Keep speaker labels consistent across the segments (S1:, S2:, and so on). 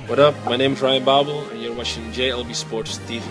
S1: What up? My name is Ryan Babel, and you're watching JLB Sports TV.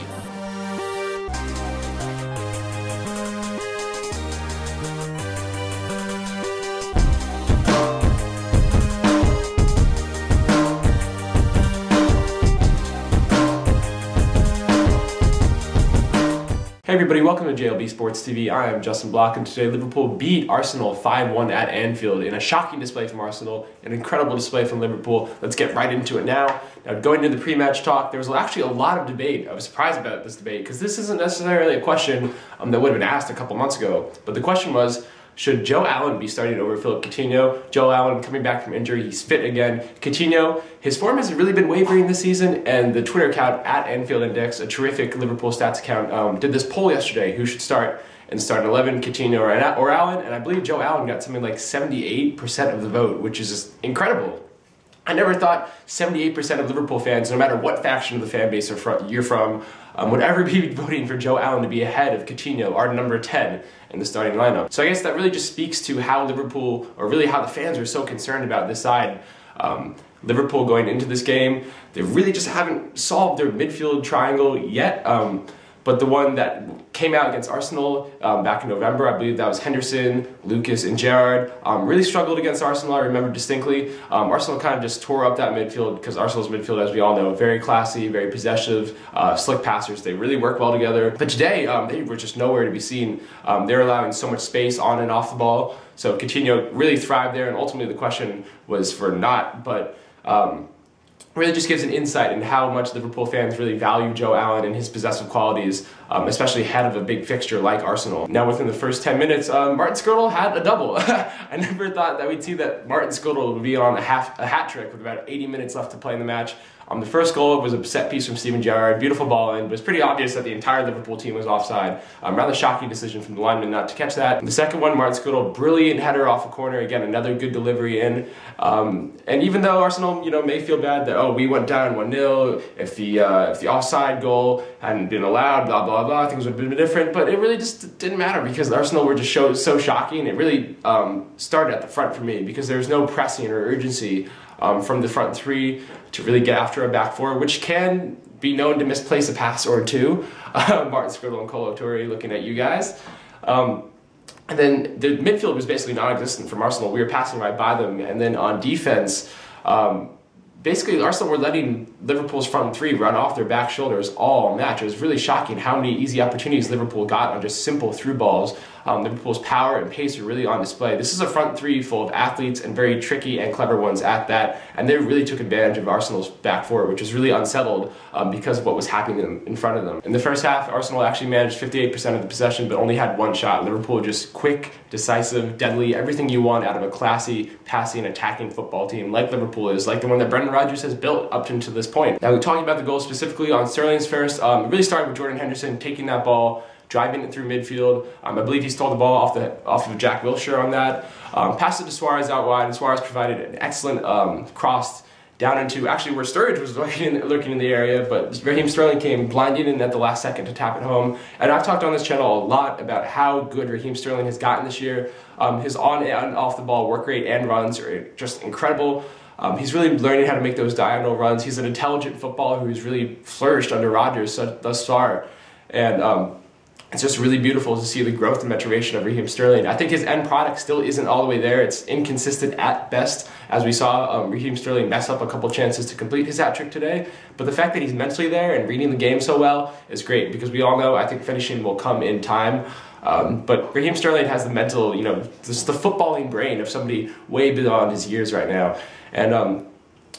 S2: Hey everybody, welcome to JLB Sports TV. I am Justin Block, and today Liverpool beat Arsenal 5-1 at Anfield in a shocking display from Arsenal, an incredible display from Liverpool. Let's get right into it now. Now, going into the pre-match talk, there was actually a lot of debate. I was surprised about this debate because this isn't necessarily a question that would have been asked a couple months ago. But the question was, should Joe Allen be starting over Philippe Coutinho? Joe Allen coming back from injury, he's fit again. Coutinho, his form has really been wavering this season, and the Twitter account at Anfield Index, a terrific Liverpool stats account, did this poll yesterday, who should start in starting 11, Coutinho or Allen, and I believe Joe Allen got something like 78% of the vote, which is just incredible. I never thought 78% of Liverpool fans, no matter what faction of the fan base you're from, would ever be voting for Joe Allen to be ahead of Coutinho, our number 10 in the starting lineup. So I guess that really just speaks to how Liverpool, or really how the fans are so concerned about this side. Liverpool going into this game, they really just haven't solved their midfield triangle yet. But the one that came out against Arsenal back in November, I believe that was Henderson, Lucas, and Gerrard, really struggled against Arsenal, I remember distinctly. Arsenal kind of just tore up that midfield because Arsenal's midfield, as we all know, very classy, very possessive, slick passers. They really work well together. But today, they were just nowhere to be seen. They're allowing so much space on and off the ball. So Coutinho really thrived there, and ultimately the question was for not, but really just gives an insight into how much Liverpool fans really value Joe Allen and his possessive qualities, especially ahead of a big fixture like Arsenal. Now, within the first 10 minutes, Martin Skrtel had a double. I never thought that we'd see that Martin Skrtel would be on a hat trick with about 80 minutes left to play in the match. The first goal was a set piece from Steven Gerrard, beautiful ball in. It was pretty obvious that the entire Liverpool team was offside. Rather shocking decision from the lineman not to catch that. The second one, Martin Skrtel, brilliant header off a corner. Again, another good delivery in. And even though Arsenal, may feel bad that we went down 1-0, if the offside goal hadn't been allowed, blah blah blah, things would have been different. But it really just didn't matter because Arsenal were just so shocking. It really started at the front for me because there was no pressing or urgency from the front three to really get after a back four, which can be known to misplace a pass or two. Martin Skrtel and Kolo Toure looking at you guys. And then the midfield was basically non-existent from Arsenal. We were passing right by them. And then on defense, basically Arsenal were letting Liverpool's front three run off their back shoulders all match. It was really shocking how many easy opportunities Liverpool got on just simple through balls. Liverpool's power and pace are really on display. This is a front three full of athletes and very tricky and clever ones at that, and they really took advantage of Arsenal's back four, which was really unsettled because of what was happening in front of them. In the first half, Arsenal actually managed 58% of the possession, but only had one shot. Liverpool just quick, decisive, deadly, everything you want out of a classy, passing, attacking football team like Liverpool is, like the one that Brendan Rodgers has built up to this point. Now, talking about the goal specifically on Sterling's first, it really started with Jordan Henderson taking that ball, driving it through midfield. I believe he stole the ball off of Jack Wilshere on that. Passed it to Suarez out wide, and Suarez provided an excellent cross down into actually where Sturridge was lurking in the area, but Raheem Sterling came blinding in at the last second to tap it home. And I've talked on this channel a lot about how good Raheem Sterling has gotten this year. His on and off the ball work rate and runs are just incredible. He's really learning how to make those diagonal runs. He's an intelligent footballer who's really flourished under Rodgers thus far. And it's just really beautiful to see the growth and maturation of Raheem Sterling. I think his end product still isn't all the way there. It's inconsistent at best, as we saw Raheem Sterling mess up a couple chances to complete his hat trick today. But the fact that he's mentally there and reading the game so well is great because we all know I think finishing will come in time. But Raheem Sterling has the mental, just the footballing brain of somebody way beyond his years right now. And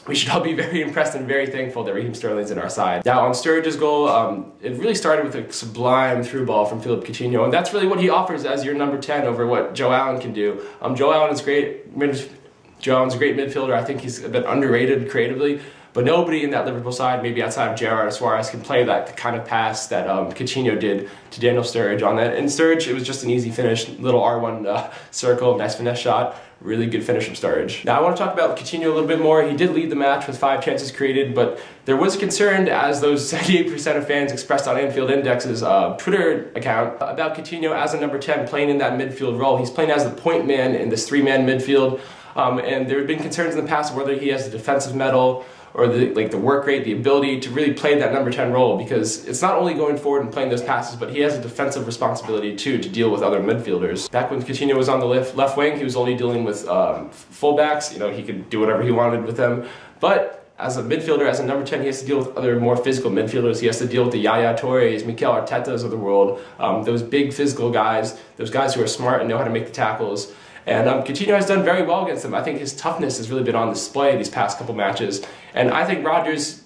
S2: we should all be very impressed and very thankful that Raheem Sterling's in our side. Now on Sturridge's goal, it really started with a sublime through ball from Philippe Coutinho, and that's really what he offers as your number 10 over what Joe Allen can do. Joe Allen's a great midfielder. I think he's a bit underrated creatively, but nobody in that Liverpool side, maybe outside of Gerrard or Suarez, can play that kind of pass that Coutinho did to Daniel Sturridge on that. And Sturridge, it was just an easy finish, little R1 circle, nice finesse shot. Really good finish from Sturridge. Now I want to talk about Coutinho a little bit more. He did lead the match with 5 chances created, but there was concern, as those 78% of fans expressed on Anfield Index's Twitter account, about Coutinho as a number 10 playing in that midfield role. He's playing as the point man in this 3-man midfield. And there have been concerns in the past whether he has the defensive mettle or the work rate, the ability to really play that number 10 role, because it's not only going forward and playing those passes, but he has a defensive responsibility too to deal with other midfielders. Back when Coutinho was on the left wing, he was only dealing with fullbacks. You know, he could do whatever he wanted with them. But as a midfielder, as a number 10, he has to deal with other more physical midfielders. He has to deal with the Yaya Toures, Mikel Artetas of the world, those big physical guys, those guys who are smart and know how to make the tackles. And Coutinho has done very well against them. I think his toughness has really been on display these past couple matches. And I think Rodgers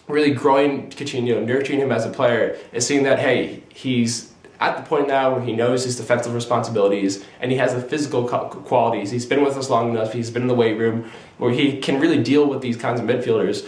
S2: really growing Coutinho, nurturing him as a player, is seeing that, hey, he's at the point now where he knows his defensive responsibilities and he has the physical qualities. He's been with us long enough, he's been in the weight room, where he can really deal with these kinds of midfielders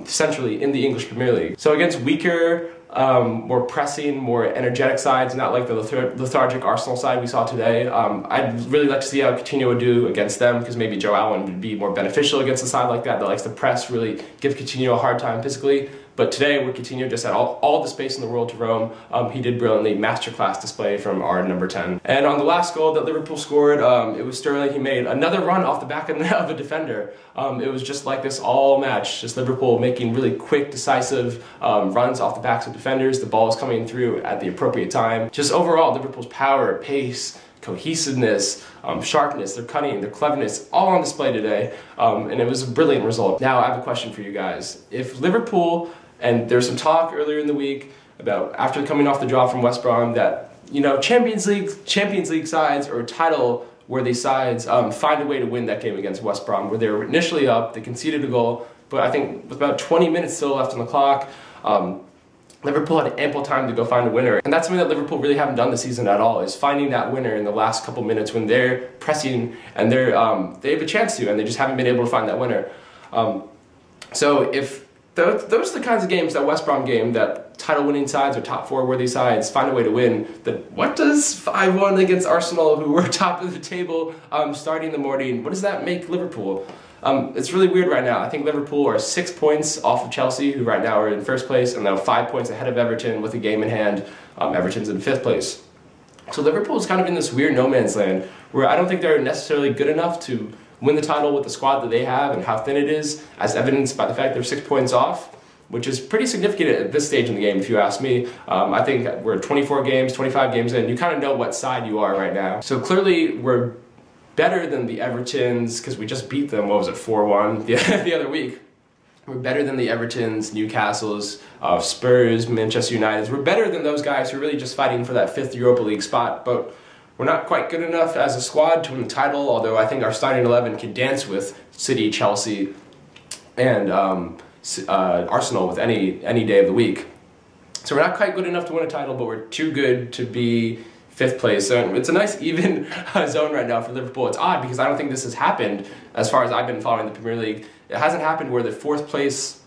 S2: centrally in the English Premier League. So against weaker, more pressing, more energetic sides, not like the lethargic Arsenal side we saw today. I'd really like to see how Coutinho would do against them, because maybe Joe Allen would be more beneficial against a side like that likes to press, really give Coutinho a hard time physically. But today, with Coutinho just had all the space in the world to roam, he did brilliantly. Masterclass display from our number 10. And on the last goal that Liverpool scored, it was Sterling. He made another run off the back of a defender. It was just like this all match, just Liverpool making really quick, decisive runs off the backs of defenders. The ball is coming through at the appropriate time. Just overall, Liverpool's power, pace, cohesiveness, sharpness, their cunning, their cleverness, all on display today. And it was a brilliant result. Now, I have a question for you guys. If Liverpool, and there's some talk earlier in the week about, after coming off the draw from West Brom, that, you know, Champions League sides or title-worthy sides find a way to win that game against West Brom, where they were initially up, they conceded a goal, but I think with about 20 minutes still left on the clock, Liverpool had ample time to go find a winner. And that's something that Liverpool really haven't done this season at all, is finding that winner in the last couple minutes when they're pressing and they have a chance to, and they just haven't been able to find that winner. So if those are the kinds of games, that West Brom game, that title-winning sides or top-four worthy sides find a way to win, then what does 5-1 against Arsenal, who were top of the table starting the morning, what does that make Liverpool? It's really weird right now. I think Liverpool are 6 points off of Chelsea, who right now are in first place, and now 5 points ahead of Everton with a game in hand. Everton's in 5th place. So Liverpool is kind of in this weird no man's land, where I don't think they're necessarily good enough to win the title with the squad that they have and how thin it is, as evidenced by the fact they're 6 points off, which is pretty significant at this stage in the game, if you ask me. I think we're 24 games, 25 games in. You kind of know what side you are right now. So clearly we're better than the Evertons, because we just beat them, what was it, 4-1 the other week. We're better than the Evertons, Newcastles, Spurs, Manchester United. We're better than those guys who are really just fighting for that 5th Europa League spot, but we're not quite good enough as a squad to win the title, although I think our starting 11 can dance with City, Chelsea, and Arsenal with any day of the week. So we're not quite good enough to win a title, but we're too good to be 5th place. So it's a nice even zone right now for Liverpool. It's odd because I don't think this has happened as far as I've been following the Premier League. It hasn't happened where the 4th place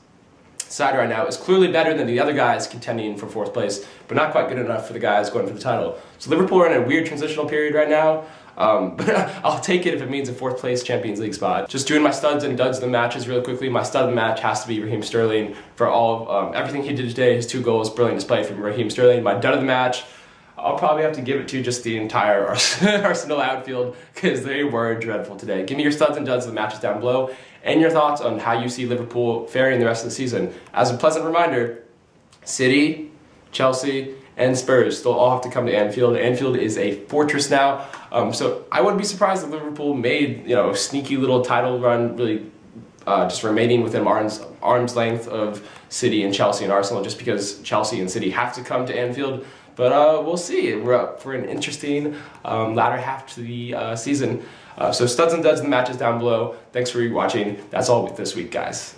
S2: side right now is clearly better than the other guys contending for 4th place, but not quite good enough for the guys going for the title. So Liverpool are in a weird transitional period right now, but I'll take it if it means a 4th place Champions League spot. Just doing my studs and duds of the matches really quickly. My stud of the match has to be Raheem Sterling for everything he did today. His 2 goals, brilliant display from Raheem Sterling. My dud of the match, I'll probably have to give it to just the entire Arsenal outfield, because they were dreadful today. Give me your studs and duds of the matches down below, and your thoughts on how you see Liverpool faring the rest of the season. As a pleasant reminder, City, Chelsea, and Spurs, they'll all have to come to Anfield. Anfield is a fortress now, so I wouldn't be surprised if Liverpool made, you know, a sneaky little title run, really just remaining within arm's length of City and Chelsea and Arsenal, just because Chelsea and City have to come to Anfield. But we'll see. We're up for an interesting latter half to the season. So studs and duds in the matches down below. Thanks for watching. That's all this week, guys.